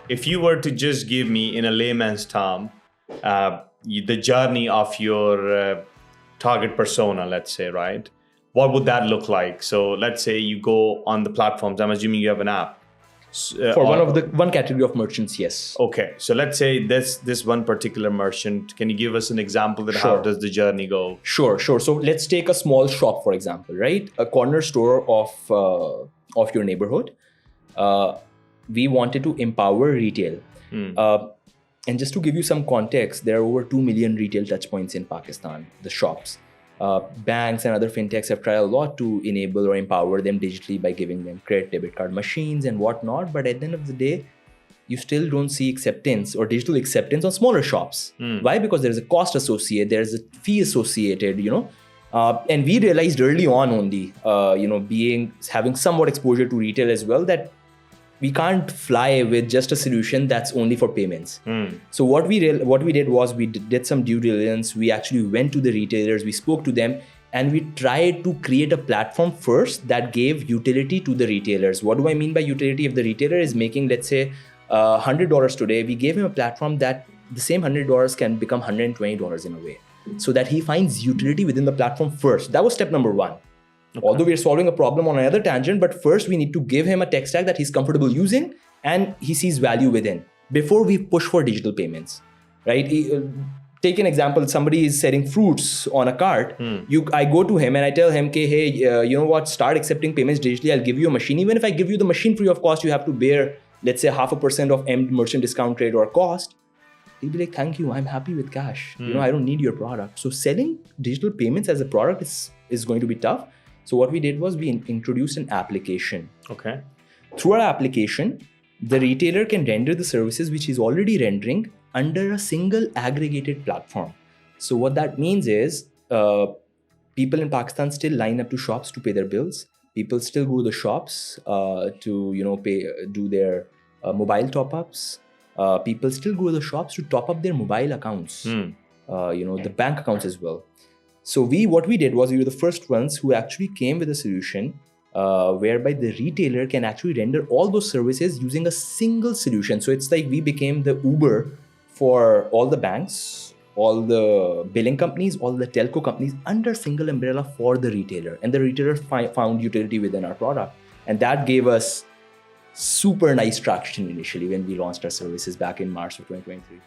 if you were to just give me in a layman's term, the journey of your target persona, let's say, right? What would that look like? So let's say you go on the platforms. I'm assuming you have an app. For one category of merchants, yes. Okay, so let's say this one particular merchant. Can you give us an example that how does the journey go? Sure. So let's take a small shop, for example, right? A corner store of your neighborhood. We wanted to empower retail. And just to give you some context, there are over 2 million retail touchpoints in Pakistan, the shops. Banks and other fintechs have tried a lot to enable or empower them digitally by giving them credit, debit card machines and whatnot. But at the end of the day, you still don't see acceptance or digital acceptance on smaller shops. Why? Because there's a cost associated, there's a fee associated, and we realized early on only, having somewhat exposure to retail as well, that we can't fly with just a solution that's only for payments. So what we did was we did some due diligence. We actually went to the retailers, we spoke to them, and we tried to create a platform first that gave utility to the retailers. What do I mean by utility? If the retailer is making, let's say, $100 today, we gave him a platform that the same $100 can become $120 in a way, so that he finds utility within the platform first. That was step number one. Okay. Although we're solving a problem on another tangent, but first we need to give him a tech stack that he's comfortable using and he sees value within before we push for digital payments, right? Take an example, somebody is selling fruits on a cart. I go to him and I tell him, okay, hey, you know what, start accepting payments digitally. I'll give you a machine. Even if I give you the machine free of cost, you have to bear, let's say, 0.5% of end merchant discount rate or cost. He'll be like, thank you, I'm happy with cash. I don't need your product. So selling digital payments as a product is going to be tough. So what we did was we introduced an application. Okay. Through our application, the retailer can render the services which he's already rendering under a single aggregated platform. So what that means is people in Pakistan still line up to shops to pay their bills. People still go to the shops do their mobile top-ups. People still go to the shops to top up their mobile accounts, the bank accounts as well. So what we did was we were the first ones who actually came with a solution whereby the retailer can actually render all those services using a single solution. So it's like we became the Uber for all the banks, all the billing companies, all the telco companies under single umbrella for the retailer. And the retailer found utility within our product. And that gave us super nice traction initially when we launched our services back in March of 2023.